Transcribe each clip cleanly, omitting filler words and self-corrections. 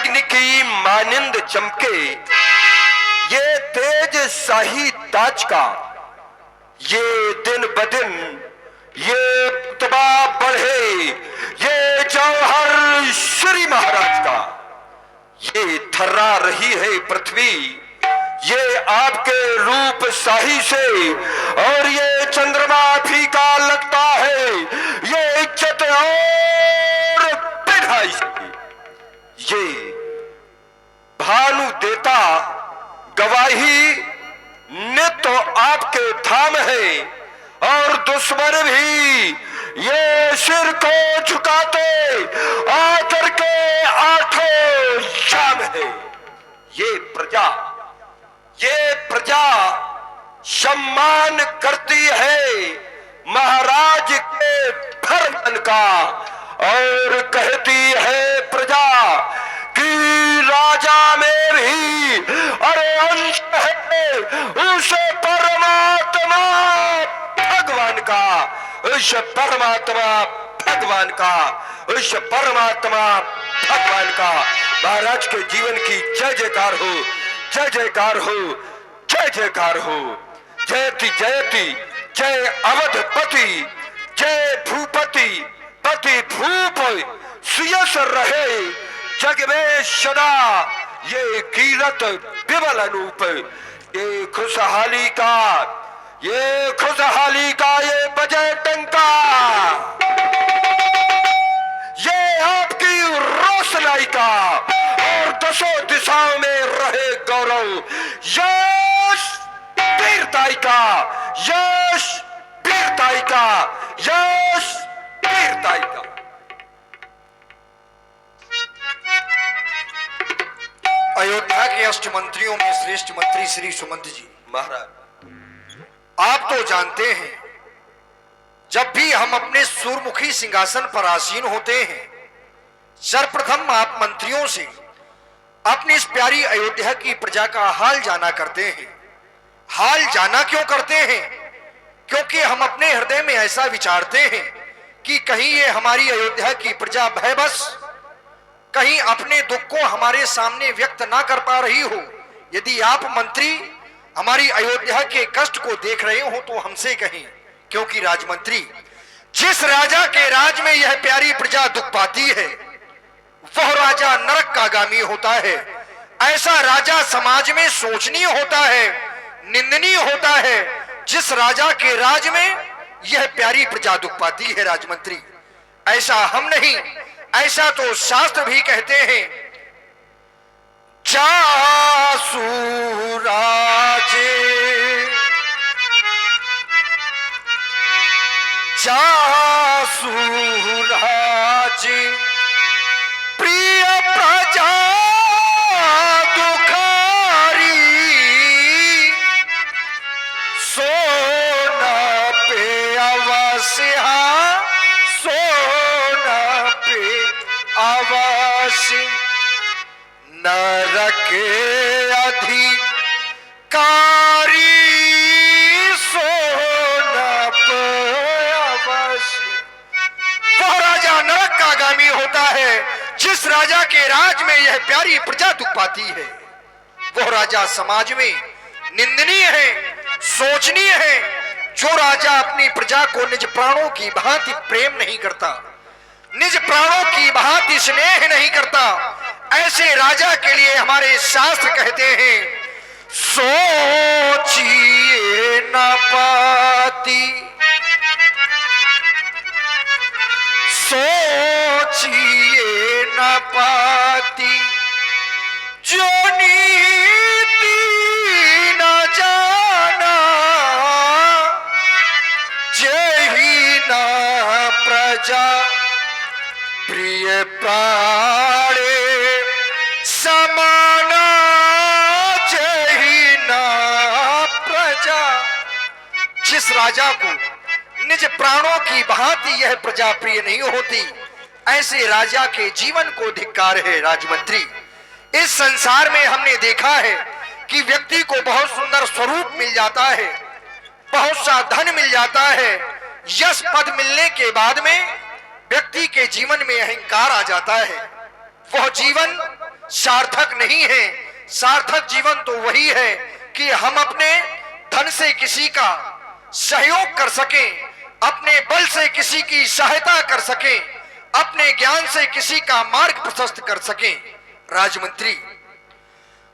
अग्नि की मानिंद चमके, ये तेज शाही ताज का, ये दिन बदिन ये रुतबा बढ़े, ये जौहर श्री महाराज का। ये थर्रा रही है पृथ्वी, ये आपके रूप शाही से, और ये चंद्रमा फीका लगता है, ये इज्जत और बढ़ाई से। ये भानु देता गवाही नित्य आपके धाम है, और दुश्मन भी ये सिर को झुकाते आकर के आठों शाम है। ये प्रजा सम्मान करती है महाराज के फरमान का, और कहती है प्रजा कि राजा में भी अरे अंश है उस परमात्मा भगवान का, उस परमात्मा भगवान का, उस परमात्मा भगवान का। महाराज के जीवन की जय जयकार हो, जय जयकार हो, जय जयकार हो। जयति जयति जय अवधपति, जय भूपति पति भूप, सुयस रहे जग में सदा ये कीरत विमल अनूप। ये खुशहाली का, ये खुशहाली का ये बजे टंका, ये आपकी रोशनाई का, और दसों दिशाओं में रहे गौरव। यश वीरताई का, यश वीरताई का, यश वीरताई का। अयोध्या के अष्ट मंत्रियों में श्रेष्ठ मंत्री श्री सुमंत जी महाराज, आप तो जानते हैं जब भी हम अपने सूर्यमुखी सिंहासन पर आसीन होते हैं, सर्वप्रथम आप मंत्रियों से अपनी इस प्यारी अयोध्या की प्रजा का हाल जाना करते हैं। हाल जाना क्यों करते हैं? क्योंकि हम अपने हृदय में ऐसा विचारते हैं कि कहीं ये हमारी अयोध्या की प्रजा भयबस, कहीं अपने दुख को हमारे सामने व्यक्त ना कर पा रही हो। यदि आप मंत्री हमारी अयोध्या के कष्ट को देख रहे हो तो हमसे कहें, क्योंकि राजमंत्री जिस राजा के राज में यह प्यारी प्रजा दुख पाती है वह राजा नरक का गामी होता है। ऐसा राजा समाज में शोचनीय होता है, निंदनीय होता है, जिस राजा के राज में यह प्यारी प्रजा दुख पाती है। राजमंत्री ऐसा हम नहीं, ऐसा तो शास्त्र भी कहते हैं। जासु राजे जासु राजे प्रिय प्रजा दुखारी, सोना पे अवश्य, सोना पे अवश्य, नरक अधिकारी सोना पे अवश्य। वह राजा नरक का गामी होता है जिस राजा के राज में यह प्यारी प्रजा दुख पाती है। वह राजा समाज में निंदनीय है, शोचनीय है, जो राजा अपनी प्रजा को निज प्राणों की भांति प्रेम नहीं करता, निज प्राणों की भांति स्नेह नहीं करता। ऐसे राजा के लिए हमारे शास्त्र कहते हैं, सोचिए न पाती, सोचिए न पाती, जो नीति न जाना, जही न प्रजा प्रिय प्राणे समाना, जही न प्रजा। जिस राजा को निज प्राणों की भांति यह प्रजा प्रिय नहीं होती, ऐसे राजा के जीवन को धिक्कार है। राजमंत्री इस संसार में हमने देखा है कि व्यक्ति को बहुत सुंदर स्वरूप मिल जाता है, बहुत सा धन मिल जाता है, यश पद मिलने के बाद में व्यक्ति के जीवन में अहंकार आ जाता है। वह जीवन सार्थक नहीं है। सार्थक जीवन तो वही है कि हम अपने धन से किसी का सहयोग कर सकें, अपने बल से किसी की सहायता कर सकें, अपने ज्ञान से किसी का मार्ग प्रशस्त कर सकें। राजमंत्री,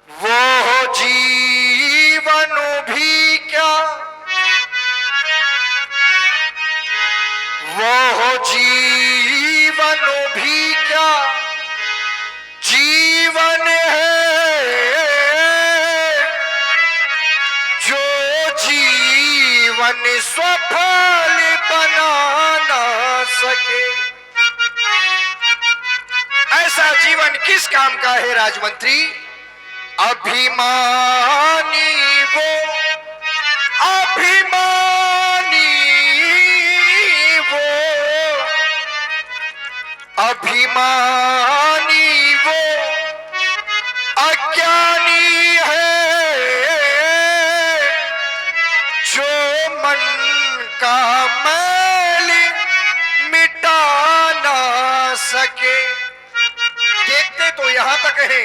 वो जीवन भी क्या, वो जीवन भी क्या जीवन है जो जीवन सफल बना ना सके। ऐसा जीवन किस काम का है राजमंत्री? अभिमानी वो, अभिमानी वो, अभिमानी वो अज्ञानी है जो मन का मैल मिटा ना सके। देखते तो यहां तक है,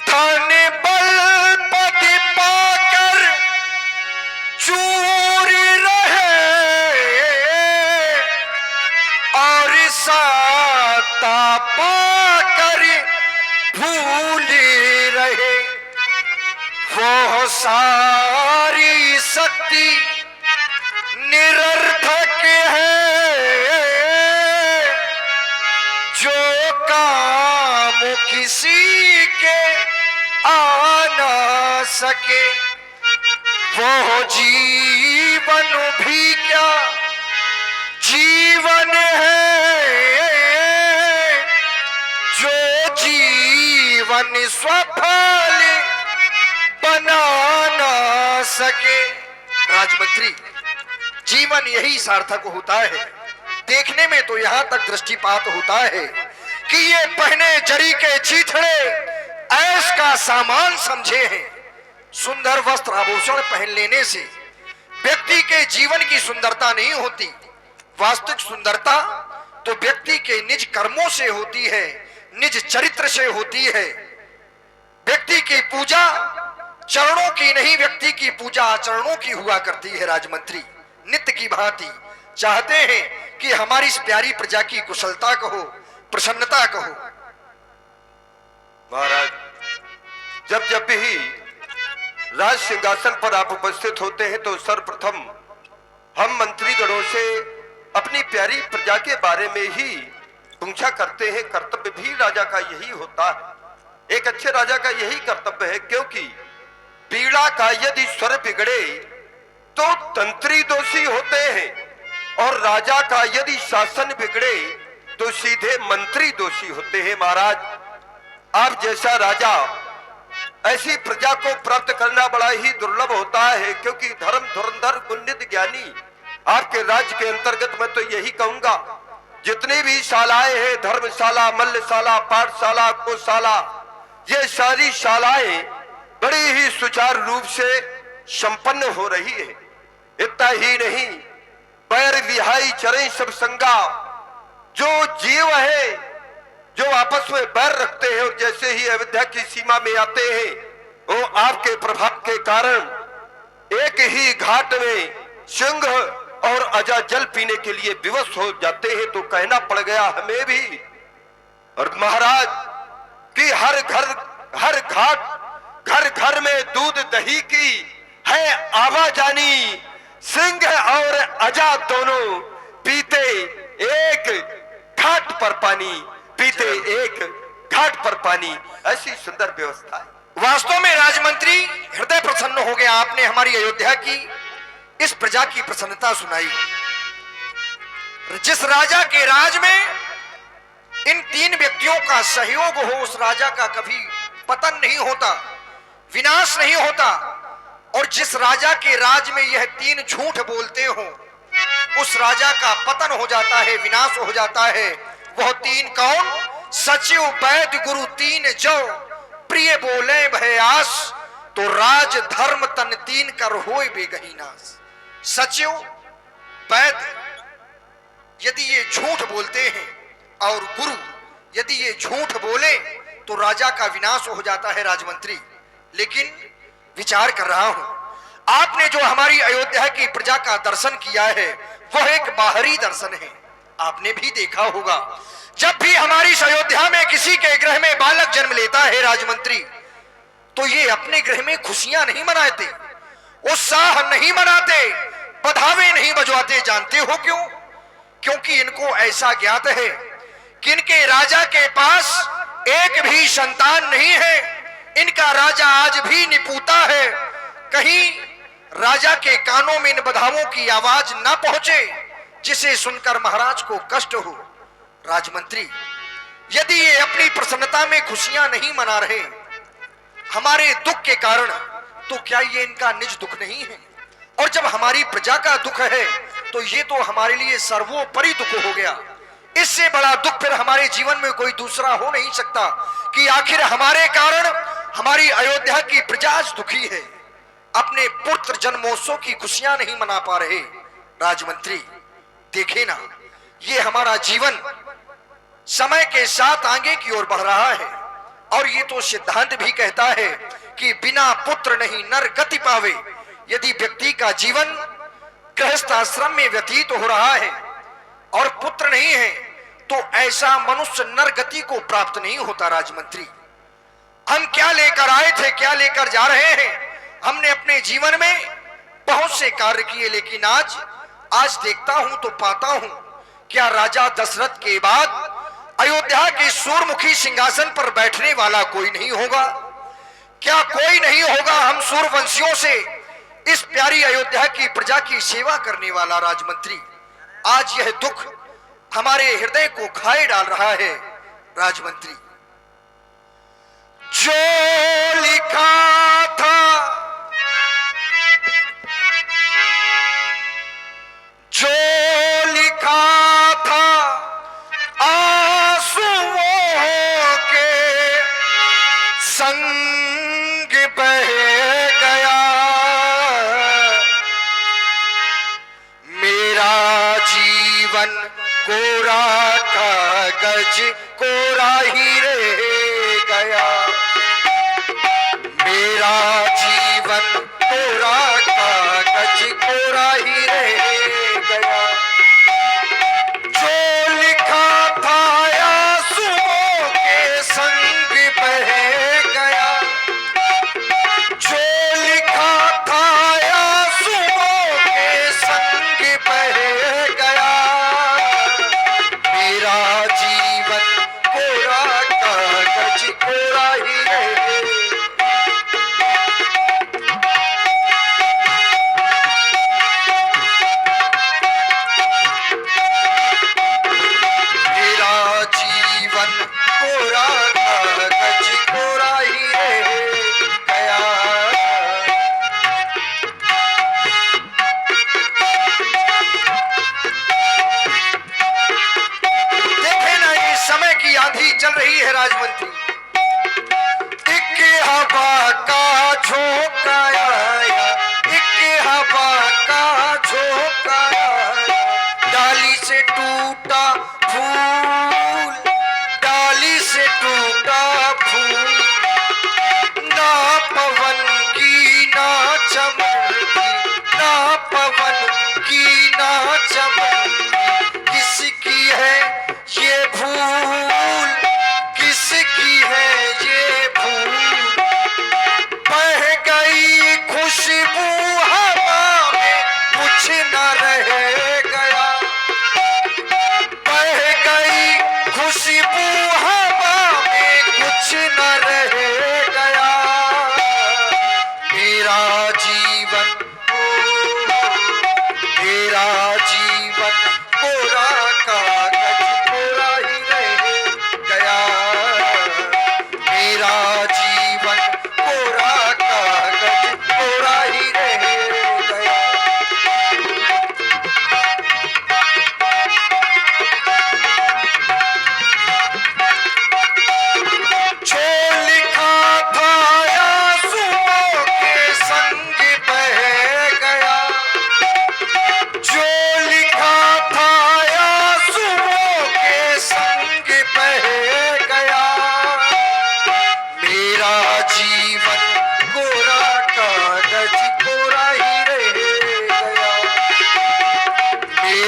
धन बल पद पाकर चूर रहे और साता पाकर भूल रहे। वो सारी शक्ति निरर्थक है जो काम किसी के आ ना सके। वो जीवन भी क्या जीवन है जो जीवन सफल बना ना सके। राजमंत्री, जीवन यही सार्थक होता है। देखने में तो यहां तक दृष्टिपात होता है कि ये पहने जरी के चीथड़े ऐश का सामान समझे हैं। सुंदर वस्त्र आभूषण पहन लेने से व्यक्ति के जीवन की सुंदरता नहीं होती। वास्तविक सुंदरता तो व्यक्ति के निज कर्मों से होती है, निज चरित्र से होती है। व्यक्ति की पूजा चरणों की नहीं, व्यक्ति की पूजा आचरणों की हुआ करती है। राजमंत्री, नित्य की भांति चाहते हैं कि हमारी इस प्यारी प्रजा की कुशलता कहो, प्रसन्नता कहो। महाराज, जब जब भी राज सिंहासन पर आप उपस्थित होते हैं तो सर्वप्रथम हम मंत्रीगणों से अपनी प्यारी प्रजा के बारे में ही पूछा करते हैं। कर्तव्य भी राजा का यही होता है, एक अच्छे राजा का यही कर्तव्य है, क्योंकि पीड़ा का यदि स्वर बिगड़े तो तंत्री दोषी होते हैं और राजा का यदि शासन बिगड़े तो सीधे मंत्री दोषी होते हैं। महाराज, आप जैसा राजा, ऐसी प्रजा को प्राप्त करना बड़ा ही दुर्लभ होता है, क्योंकि धर्म धुरंधर गुणित ज्ञानी आपके राज्य के अंतर्गत मैं तो यही कहूंगा, जितनी भी शालाएं हैं, धर्मशाला, मल्लशाला, पाठशाला, गौशाला, ये सारी शालाएं बड़ी ही सुचारू रूप से संपन्न हो रही है। इतना ही नहीं, पैर विहाई चरे सब संगा, जो जीव है जो आपस में बैर रखते हैं और जैसे ही अयोध्या की सीमा में आते हैं वो आपके प्रभाव के कारण एक ही घाट में सिंह और अजा जल पीने के लिए विवश हो जाते हैं। तो कहना पड़ गया हमें भी, और महाराज कि हर घाट घर घर में दूध दही की है आवाजानी, सिंह और अजा दोनों पीते एक घाट पर पानी, पीते एक घाट पर पानी। ऐसी सुंदर व्यवस्था है। वास्तव में राजमंत्री, हृदय प्रसन्न हो गया। आपने हमारी अयोध्या की इस प्रजा की प्रसन्नता सुनाई। जिस राजा के राज में इन तीन व्यक्तियों का सहयोग हो, उस राजा का कभी पतन नहीं होता, विनाश नहीं होता। और जिस राजा के राज में यह तीन झूठ बोलते हो, उस राजा का पतन हो जाता है, विनाश हो जाता है। वह तीन कौन? सचिव, वैद्य, गुरु तीन जो प्रिय बोले भयास, तो राज धर्म तन तीन कर होय बेगही नाश। सचिव, वैद्य यदि ये झूठ बोलते हैं और गुरु यदि ये झूठ बोले तो राजा का विनाश हो जाता है राजमंत्री। लेकिन विचार कर रहा हूं, आपने जो हमारी अयोध्या की प्रजा का दर्शन किया है वह एक बाहरी दर्शन है। आपने भी देखा होगा, जब भी हमारी इस अयोध्या में किसी के गृह में बालक जन्म लेता है राजमंत्री, तो ये अपने गृह में खुशियां नहीं मनाते, उत्साह नहीं मनाते, बधावे नहीं बजवाते। जानते हो क्यों? क्योंकि इनको ऐसा ज्ञात है कि इनके राजा के पास एक भी संतान नहीं है। इनका राजा आज भी निपूता है। कहीं राजा के कानों में इन बधावों की आवाज ना पहुंचे जिसे सुनकर महाराज को कष्ट हो। राजमंत्री, यदि ये अपनी प्रसन्नता में खुशियां नहीं मना रहे हमारे दुख के कारण, तो क्या ये इनका निज दुख नहीं है? और जब हमारी प्रजा का दुख है तो ये तो हमारे लिए सर्वोपरि दुख हो गया। इससे बड़ा दुख फिर हमारे जीवन में कोई दूसरा हो नहीं सकता कि आखिर हमारे कारण हमारी अयोध्या की प्रजा आज दुखी है, अपने पुत्र जन्मोत्सव की खुशियां नहीं मना पा रहे। राजमंत्री, देखे ना, ये हमारा जीवन समय के साथ आगे की ओर बढ़ रहा है। और ये तो सिद्धांत भी कहता है कि बिना पुत्र नहीं नर गति पावे। यदि व्यक्ति का जीवन गृहस्थ आश्रम में व्यतीत हो रहा है और पुत्र नहीं है, तो ऐसा मनुष्य नर गति को प्राप्त नहीं होता। राजमंत्री, हम क्या लेकर आए थे, क्या लेकर जा रहे हैं? हमने अपने जीवन में बहुत से कार्य किए, लेकिन आज देखता हूं तो पाता हूं, क्या राजा दशरथ के बाद अयोध्या के सूर्यमुखी सिंहासन पर बैठने वाला कोई नहीं होगा? क्या कोई नहीं होगा हम सूर्यवंशियों से इस प्यारी अयोध्या की प्रजा की सेवा करने वाला? राजमंत्री, आज यह दुख हमारे हृदय को खाए डाल रहा है। राजमंत्री, जो लिखा था, जो लिखा था आंसुओं के संग बह गया, मेरा जीवन कोरा कागज कोरा ही रह गया, मेरा जीवन कोरा कागज कोरा ही रह गया। जो लिखा था आंसुओं के संग बह गया, जो लिखा था आंसुओं के संग बह गया, मेरा जीवन कोरा कागज कोरा ही रह गया। चल रही है राजमंत्री, एक हवा का झोंका आया, एक हवा का झोंका आया, डाली से टूटा फूल, डाली से टूटा फूल, ना पवन की ना चमन की, ना पवन की ना चमन की, किसकी है ये भूल, किसकी है ये भूल, बह गई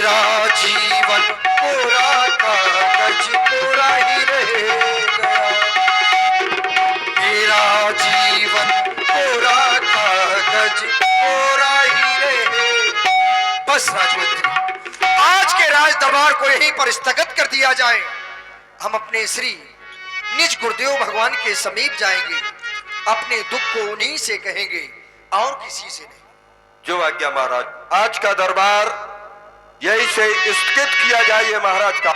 मेरा जीवन कोरा कागज कोरा ही रहेगा, मेरा जीवन कोरा कागज कोरा ही रहेगा। बस राजमंत्री, आज के राज दरबार को यहीं पर स्थगित कर दिया जाए। हम अपने श्री निज गुरुदेव भगवान के समीप जाएंगे, अपने दुख को उन्हीं से कहेंगे और किसी से नहीं। जो आज्ञा महाराज। आज का दरबार यही से स्थगित किया जाए, ये महाराज का